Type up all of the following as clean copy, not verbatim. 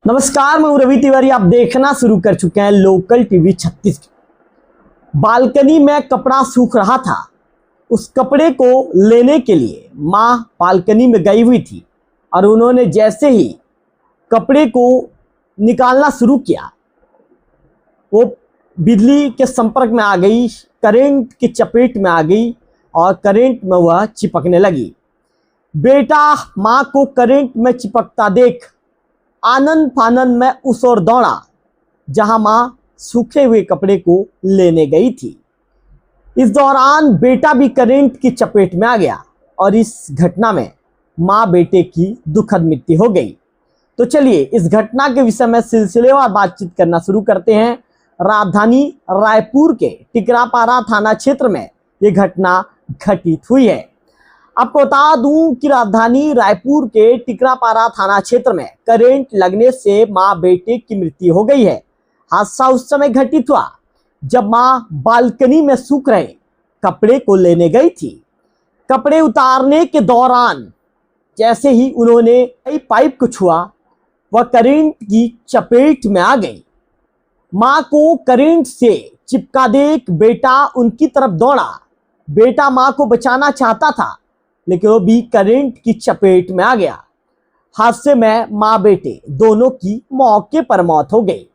नमस्कार, मैं रवि तिवारी। आप देखना शुरू कर चुके हैं लोकल टीवी 36। बालकनी में कपड़ा सूख रहा था। उस कपड़े को लेने के लिए माँ बालकनी में गई हुई थी और उन्होंने जैसे ही कपड़े को निकालना शुरू किया, वो बिजली के संपर्क में आ गई, करंट की चपेट में आ गई और करंट में वह चिपकने लगी। बेटा माँ को करंट में चिपकता देख आनंद फानंद में उस ओर दौड़ा जहां माँ सूखे हुए कपड़े को लेने गई थी। इस दौरान बेटा भी करंट की चपेट में आ गया और इस घटना में माँ बेटे की दुखद मृत्यु हो गई। तो चलिए इस घटना के विषय में सिलसिलेवार बातचीत करना शुरू करते हैं। राजधानी रायपुर के टिकरापारा थाना क्षेत्र में ये घटना घटित हुई है। आपको बता दूं कि राजधानी रायपुर के टिकरापारा थाना क्षेत्र में करंट लगने से मां बेटे की मृत्यु हो गई है। हादसा उस समय घटित हुआ जब मां बालकनी में सूख रहे कपड़े को लेने गई थी। कपड़े उतारने के दौरान जैसे ही उन्होंने पाइप को छुआ, वह करंट की चपेट में आ गई। मां को करंट से चिपका देख बेटा उनकी तरफ दौड़ा। बेटा मां को बचाना चाहता था लेकिन वो भी करंट की चपेट में आ गया। हादसे में मां बेटे दोनों की मौके पर मौत हो गई।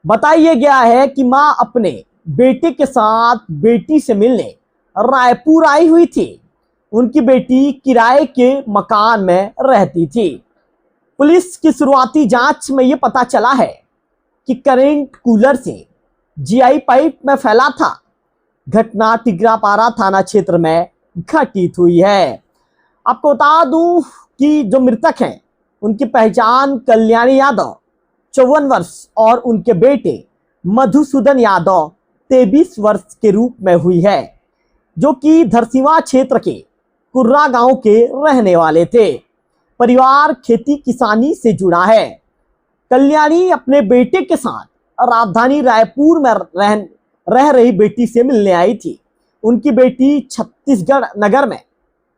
बताया गया है कि मां अपने बेटे के साथ बेटी से मिलने रायपुर आई हुई थी। उनकी बेटी किराए के मकान में रहती थी। पुलिस की शुरुआती जांच में यह पता चला है कि करंट कूलर से जीआई पाइप में फैला था। घटना टिकरापारा थाना क्षेत्र में घटित हुई है। आपको बता दूं कि जो मृतक हैं उनकी पहचान कल्याणी यादव 54 वर्ष और उनके बेटे मधुसूदन यादव 23 वर्ष के रूप में हुई है, जो कि धरसीवा क्षेत्र के कुर्रा गांव के रहने वाले थे। परिवार खेती किसानी से जुड़ा है। कल्याणी अपने बेटे के साथ राजधानी रायपुर में रह रही बेटी से मिलने आई थी। उनकी बेटी छत्तीसगढ़ नगर में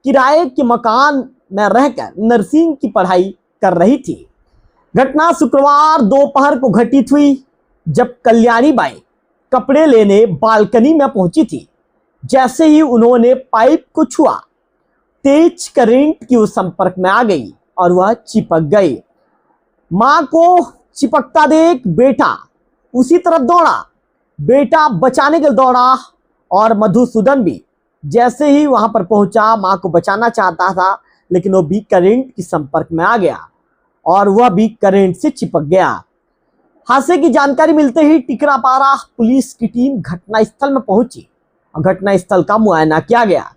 किराए के मकान में रहकर नर्सिंग की पढ़ाई कर रही थी। घटना शुक्रवार दोपहर को घटित हुई जब कल्याणी बाई कपड़े लेने बालकनी में पहुंची थी। जैसे ही उन्होंने पाइप को छुआ, तेज करंट की उस संपर्क में आ गई और वह चिपक गई। मां को चिपकता देख बेटा उसी तरफ दौड़ा। बेटा बचाने के लिए दौड़ा और मधुसूदन भी जैसे ही वहां पर पहुंचा, मां को बचाना चाहता था लेकिन वो भी करंट के संपर्क में आ गया और वह भी करंट से चिपक गया। हादसे की जानकारी मिलते ही टिकरापारा पुलिस की टीम घटनास्थल में पहुंची और घटनास्थल का मुआयना किया गया।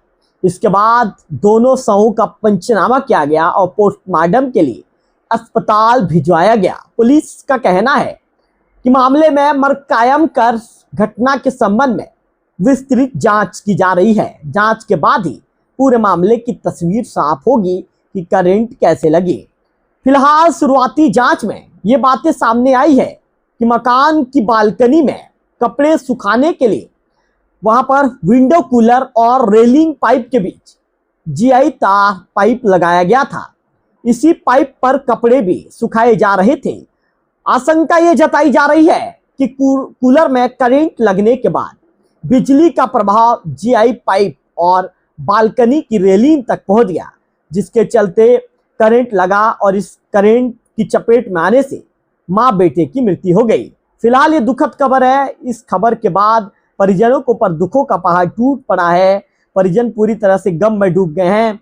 इसके बाद दोनों शवों का पंचनामा किया गया और पोस्टमार्टम के लिए अस्पताल भिजवाया गया। पुलिस का कहना है कि मामले में मर्ग कायम कर घटना के संबंध में विस्तृत जांच की जा रही है। जांच के बाद ही पूरे मामले की तस्वीर साफ होगी कि करंट कैसे लगी। फिलहाल शुरुआती जांच में ये बातें सामने आई है कि मकान की बालकनी में कपड़े सुखाने के लिए वहां पर विंडो कूलर और रेलिंग पाइप के बीच जीआई तार पाइप लगाया गया था। इसी पाइप पर कपड़े भी सुखाए जा रहे थे। आशंका ये जताई जा रही है कि कूलर में करंट लगने के बाद बिजली का प्रभाव जीआई पाइप और बालकनी की रेलिंग तक पहुंच गया, जिसके चलते करंट लगा और इस करंट की चपेट में आने से मां बेटे की मृत्यु हो गई। फिलहाल ये दुखद खबर है। इस खबर के बाद परिजनों को पर दुखों का पहाड़ टूट पड़ा है। परिजन पूरी तरह से गम में डूब गए हैं।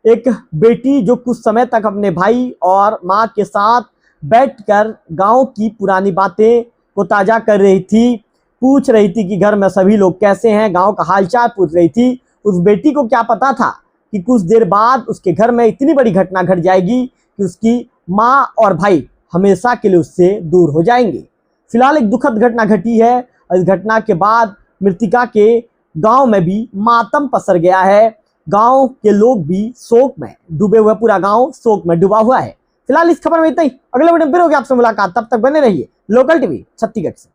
एक बेटी जो कुछ समय तक अपने भाई और मां के साथ बैठकर गांव की पुरानी बातें को ताजा कर रही थी, पूछ रही थी कि घर में सभी लोग कैसे हैं, गांव का हालचाल पूछ रही थी। उस बेटी को क्या पता था कि कुछ देर बाद उसके घर में इतनी बड़ी घटना घट जाएगी कि उसकी मां और भाई हमेशा के लिए उससे दूर हो जाएंगे। फिलहाल एक दुखद घटना घटी है और इस घटना के बाद मृतिका के गांव में भी मातम पसर गया है। गांव के लोग भी शोक में डूबे हुए, पूरा गांव शोक में डूबा हुआ है। फिलहाल इस खबर में इतना ही। अगले वीडियो में फिर होगी आपसे मुलाकात। तब तक बने रहिए लोकल टीवी छत्तीसगढ़ से।